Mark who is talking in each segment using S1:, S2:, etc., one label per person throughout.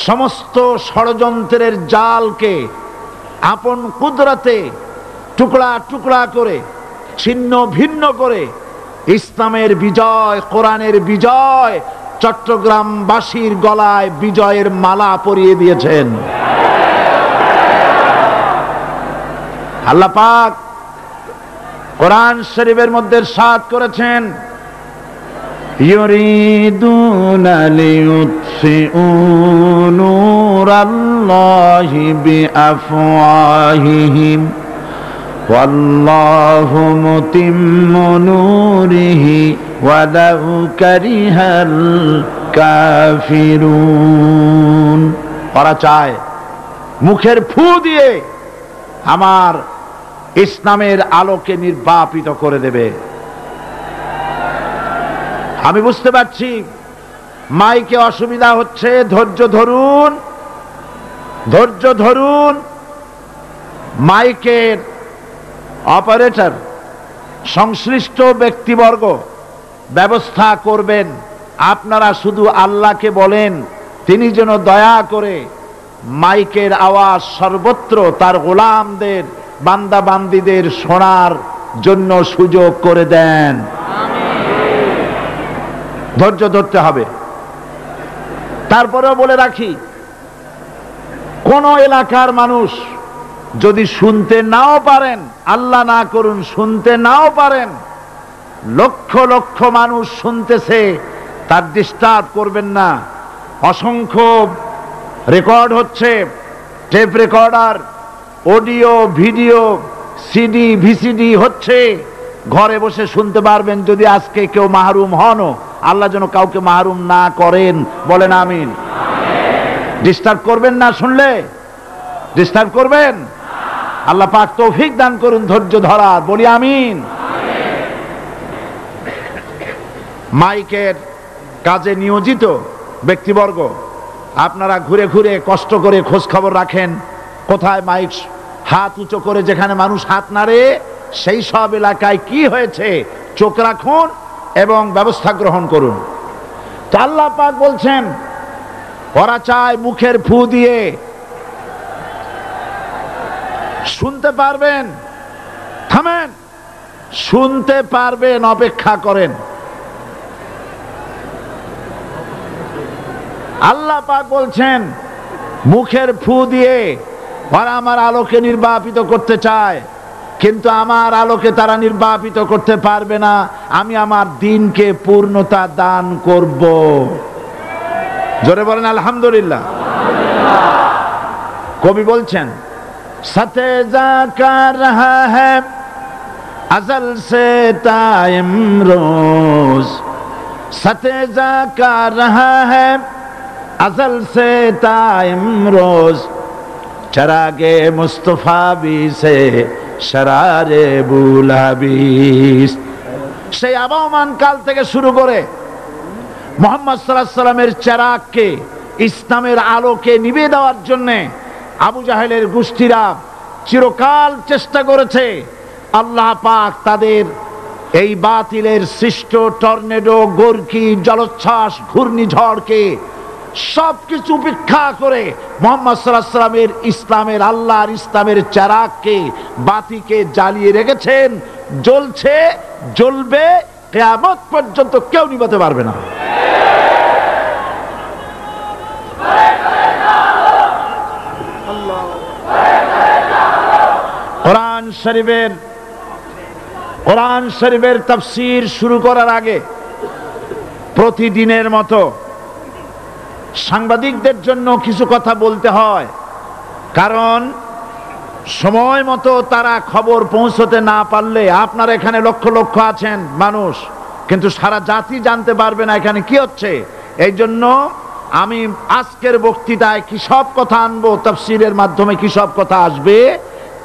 S1: সমস্ত ষড়যন্ত্রের জালকে আপন কুদরতে টুকরা টুকরা করে ছিন্ন ভিন্ন করে ইসলামের বিজয়, কোরআনের বিজয় চট্টগ্রামবাসীর গলায় বিজয়ের মালা পরিয়ে দিয়েছেন। আল্লাহ পাক কোরআন শরীফের মধ্যে ইরশাদ করেছেন, ইউরিদুনা লিইউতফিউ নূরাল্লাহি বিআফওয়াহিহিম ওয়াল্লাহু মুতিম্মু নূরিহি ওয়ালাউ কারিহাল কাফিরুন। ওরা চায় মুখের ফু দিয়ে আমার ইসলামের আলোকে নির্বাপিত করে দেবে। আমি বুঝতে পারছি মাইকে অসুবিধা হচ্ছে, ধৈর্য ধরুন, ধৈর্য ধরুন। মাইকের অপারেটর সংশ্লিষ্ট ব্যক্তিবর্গ ব্যবস্থা করবেন। আপনারা শুধু আল্লাহকে বলেন তিনি যেন দয়া করে মাইকের আওয়াজ সর্বত্র তার গোলামদের, বান্দা বান্দীদের শোনার জন্য সুযোগ করে দেন। ধৈর্য ধরতে হবে। তারপরেও বলে রাখি, কোন এলাকার মানুষ যদি শুনতে নাও পারেন, আল্লাহ না করুন শুনতে নাও পারেন, লক্ষ লক্ষ মানুষ শুনতেছে, তার ডিস্টার্ব করবেন না। অসংখ্য রেকর্ড হচ্ছে, tape recorder, audio video, CD VCD হচ্ছে, ঘরে বসে শুনতে পারবেন। যদি আজকে কেউ মাহরুম হন, আল্লাহ যেন কাউকে মাহরুম না করেন, বলেন আমিন। ডিস্টার্ব করবেন না, শুনলে ডিস্টার্ব করবেন। আল্লাহ পাক তৌফিক দান করুন ধৈর্য ধরার, বলি আমিন। মাইকের কাজে নিয়োজিত ব্যক্তিবর্গ, আপনারা ঘুরে ঘুরে কষ্ট করে খোঁজ খবর রাখেন কোথায় মাইক হাত উঁচু করে যেখানে মানুষ হাত নাড়ে, সেই সব এলাকায় কি হয়েছে চোখ রাখুন এবং ব্যবস্থা গ্রহণ করুন। তো আল্লাহ পাক বলছেন ওরা চায় মুখের ফু দিয়ে শুনতে পারবেন। থামেন, শুনতে পারবেন, অপেক্ষা করেন। আল্লাহ পাক বলছেন মুখের ফু দিয়ে ওরা আমার আলোকে নির্বাপিত করতে চায়, কিন্তু আমার আলোকে তারা নির্বাপিত করতে পারবে না। আমি আমার দ্বীনকে পূর্ণতা দান করব। জোরে বলেন আলহামদুলিল্লাহ। কবি বলছেন, সাথে যা কার রহা হ্যায় अज़ल से ता इमरोज, साथे जा का रहा है अज़ल से ता इमरोज, चरागे मुस्तफा भी से शरारे बुलाबिस। সেই আবহমান কাল থেকে শুরু করে মুহাম্মদ সাল্লাল্লাহু আলাইহি সাল্লামের চেরাগকে, ইসলামের আলোকে নিভিয়ে দেওয়ার জন্য আবু জাহেলের গোষ্ঠীরা চিরকাল চেষ্টা করেছে। আল্লাহ পাক তাদের এই বাতিলের সৃষ্ট টর্নেডো, গর্কি, জলোচ্ছ্বাস, ঘূর্ণিঝড়কে সবকিছু উপেক্ষা করে মুহাম্মদ সাল্লাল্লাহু আলাইহি সাল্লামের ইসলামের, আল্লাহর ইসলামের চেরাগকে, বাতিকে জ্বালিয়ে রেখেছেন। জ্বলছে, জ্বলবে, কিয়ামত পর্যন্ত কেউ নিভাতে পারবে না। কোরআন শরীফের তাফসীর শুরু করার আগে প্রতিদিনের মতো সাংবাদিকদের জন্য কিছু কথা বলতে হয়, কারণ সময় মতো তারা খবর পৌঁছতে না পারলে, আপনারা এখানে লক্ষ লক্ষ আছেন মানুষ, কিন্তু সারা জাতি জানতে পারবে না এখানে কি হচ্ছে। এই জন্য আমি আজকের বক্তৃতায় কি সব কথা আনবো, তাফসীরের মাধ্যমে কি সব কথা আসবে,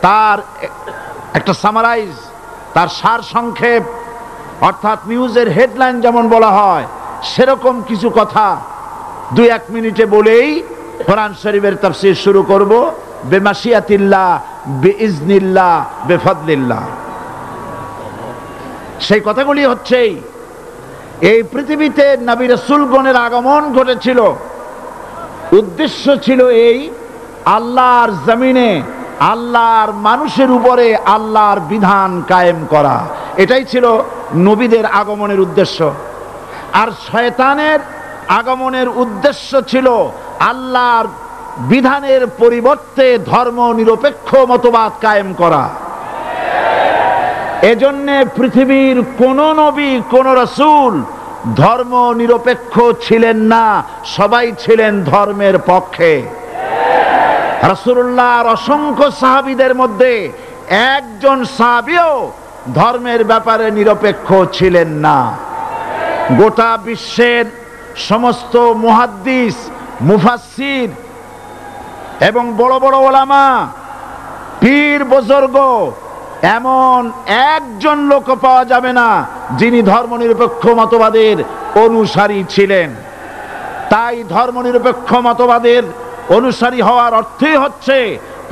S1: তার একটা সামারাইজ, তার সার সংক্ষেপ, অর্থাৎ নিউজের হেডলাইন যেমন বলা হয় সেরকম কিছু কথা 2-1 মিনিটে বলেই কোরআন শরীফের তাফসীর শুরু করব। বেমাশিয়াতিল্লাহ, বিইজনিল্লাহ, বেফাদলিল্লাহ। সেই কথাগুলি হচ্ছে, এই পৃথিবীতে নবী রাসূলগণের আগমন ঘটেছিল উদ্দেশ্য ছিল এই, আল্লাহর জমিনে আল্লাহর মানুষের উপরে আল্লাহর বিধান কায়েম করা। এটাই ছিল নবীদের আগমনের উদ্দেশ্য। আর শয়তানের আগমনের উদ্দেশ্য ছিল আল্লাহর বিধানের পরিবর্তে ধর্ম নিরপেক্ষ মতবাদ কায়েম করা। এজন্যে পৃথিবীর কোন নবী, কোন রাসূল ধর্ম নিরপেক্ষ ছিলেন না, সবাই ছিলেন ধর্মের পক্ষে। রাসূলুল্লাহর অসংখ্য সাহাবীদের মধ্যে একজন সাহাবীও ধর্মের ব্যাপারে নিরপেক্ষ ছিলেন না। গোটা বিশ্বের সমস্ত মুহাদ্দিস, মুফাসসির এবং বড় বড় ওলামা, পীর বুজুর্গ, এমন একজন লোক পাওয়া যাবে না যিনি ধর্মনিরপেক্ষ মতবাদের অনুসারী ছিলেন। তাই ধর্মনিরপেক্ষ মতবাদের অনুসারী হওয়ার অর্থই হচ্ছে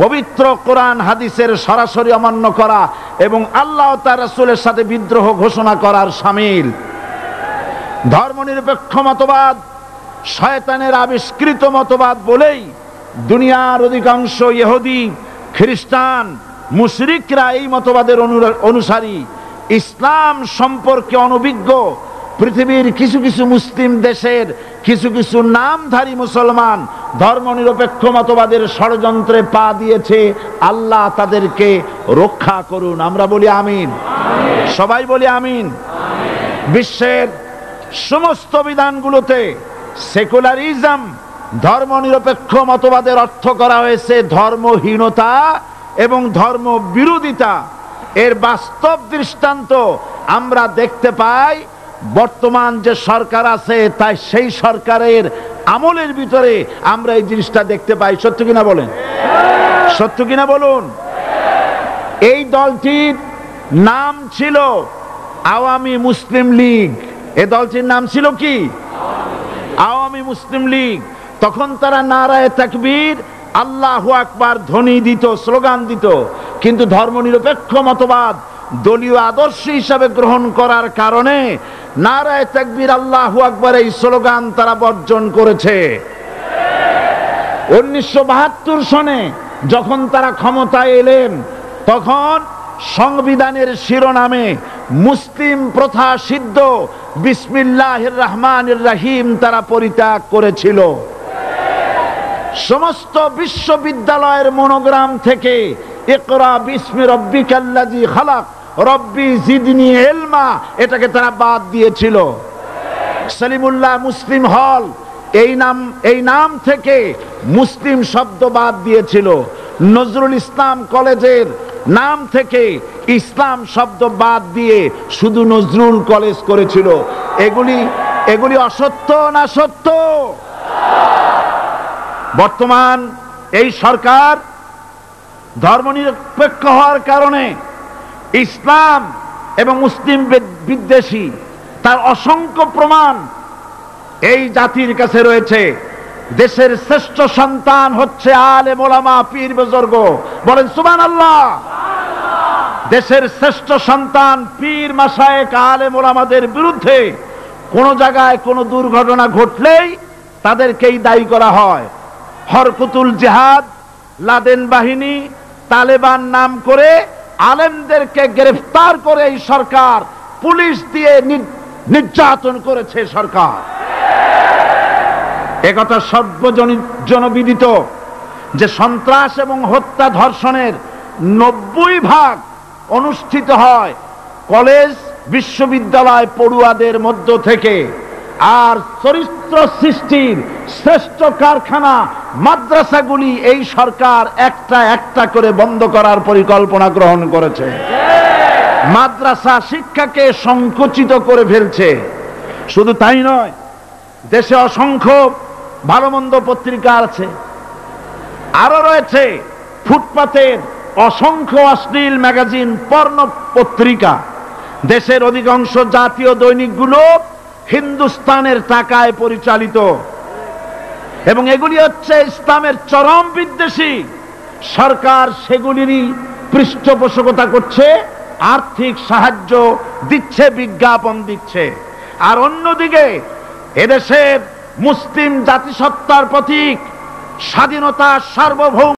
S1: পবিত্র কোরআন হাদিসের সরাসরি অমান্য করা এবং আল্লাহ ও তার রাসূলের সাথে বিদ্রোহ ঘোষণা করার শামিল। ধর্মনিরপেক্ষ মতবাদ শয়তানের আবিষ্কৃত মতবাদ বলেই দুনিয়ার অধিকাংশ ইহুদি, খ্রিস্টান, মুশরিকরা এই মতবাদের অনুসারী। ইসলাম সম্পর্কে অনভিজ্ঞ পৃথিবীর কিছু কিছু মুসলিম দেশের কিছু কিছু নামধারী মুসলমান ধর্মনিরপেক্ষ মতবাদের ষড়যন্ত্রে পা দিয়েছে। আল্লাহ তাদেরকে রক্ষা করুন। আমরা বলি আমিন, সবাই বলি আমিন। বিশ্বের সমস্ত বিধানগুলোতে সেকুলারিজম, ধর্মনিরপেক্ষ মতবাদের অর্থ করা হয়েছে ধর্মহীনতা এবং ধর্ম বিরোধিতা। এর বাস্তব দৃষ্টান্ত আমরা দেখতে পাই বর্তমান যে সরকার আছে, তাই সেই সরকারের আমলের ভিতরে আমরা এই জিনিসটা দেখতে পাই। সত্য কিনা বলেন? সত্য কিনা বলুন? এই দলটির নাম ছিল আওয়ামী মুসলিম লীগ। এই দলটির নাম ছিল কি? আওয়ামী মুসলিম লীগ। তখন তারা নারায়ে তাকবীর, আল্লাহু আকবার ধ্বনি দিত, স্লোগান দিত। কিন্তু ধর্মনিরপেক্ষ মতবাদ দলীয় আদর্শ হিসাবে গ্রহণ করার কারণে নারায়ে তাকবীর, আল্লাহু আকবার এই স্লোগান তারা বর্জন করেছে। 1972 সনে যখন তারা ক্ষমতায় এলেন, তখন সংবিধানের শিরোনামে মুসলিম প্রথা সিদ্ধ বিসমিল্লাহির রহমানির রহিম তারা পরিত্যাগ করেছিল। সমস্ত বিশ্ববিদ্যালয়ের মনোগ্রাম থেকে ইকরা বিসমি রাব্বিকাল্লাযী খালাক রব্বি জিদনি ইলমা এটাকে তারা বাদ দিয়েছিল। সলিমুল্লাহ মুসলিম হল এই নাম থেকে মুসলিম শব্দ বাদ দিয়েছিল। নজরুল ইসলাম কলেজের নাম থেকে ইসলাম শব্দ বাদ দিয়ে শুধু নজরুল কলেজ করেছিল। এগুলি অসত্য না সত্য? বর্তমান এই সরকার ধর্মনিরপেক্ষ হওয়ার কারণে ইসলাম এবং মুসলিম বিদ্বেষী, তার অসংখ্য প্রমাণ এই জাতির কাছে রয়েছে। দেশের শ্রেষ্ঠ সন্তান হচ্ছে আলেম ওলামা, পীর বুজুর্গ। বলেন সুবহানাল্লাহ। দেশের শ্রেষ্ঠ সন্তান পীর মাশায়েখ আলেম ওলামাদের বিরুদ্ধে কোন জায়গায় কোনো দুর্ঘটনা ঘটলেই তাদেরকেই দায়ী করা হয়। হরকুতুল জিহাদ, লাদেন বাহিনী, তালেবান নাম করে আলেমদেরকে গ্রেফতার করে এই সরকার পুলিশ দিয়ে নির্যাতন করেছে সরকার। একথা সর্বজনবিদিত যে সন্ত্রাস এবং হত্যা ধর্ষণের 90% অনুষ্ঠিত হয় কলেজ বিশ্ববিদ্যালয় পড়ুয়াদের মধ্য থেকে। আর চরিত্র সৃষ্টির শ্রেষ্ঠ কারখানা মাদ্রাসাগুলি এই সরকার একটা একটা করে বন্ধ করার পরিকল্পনা গ্রহণ করেছে। মাদ্রাসা শিক্ষাকে সংকুচিত করে ফেলছে। শুধু তাই নয়, দেশে অসংখ্য ভালো মন্দ পত্রিকা আছে, আরো রয়েছে ফুটপাতের অসংখ্য অশ্লীল ম্যাগাজিন, পর্ণ পত্রিকা। দেশের অধিকাংশ জাতীয় দৈনিকগুলো হিন্দুস্তানের টাকায় পরিচালিত এবং এগুলি হচ্ছে ইসলামের চরম বিদ্বেষী। সরকার সেগুলিরই পৃষ্ঠপোষকতা করছে, আর্থিক সাহায্য দিচ্ছে, বিজ্ঞাপন দিচ্ছে। আর অন্যদিকে এদেশের মুসলিম জাতিসত্তার প্রতীক স্বাধীনতা, সার্বভৌম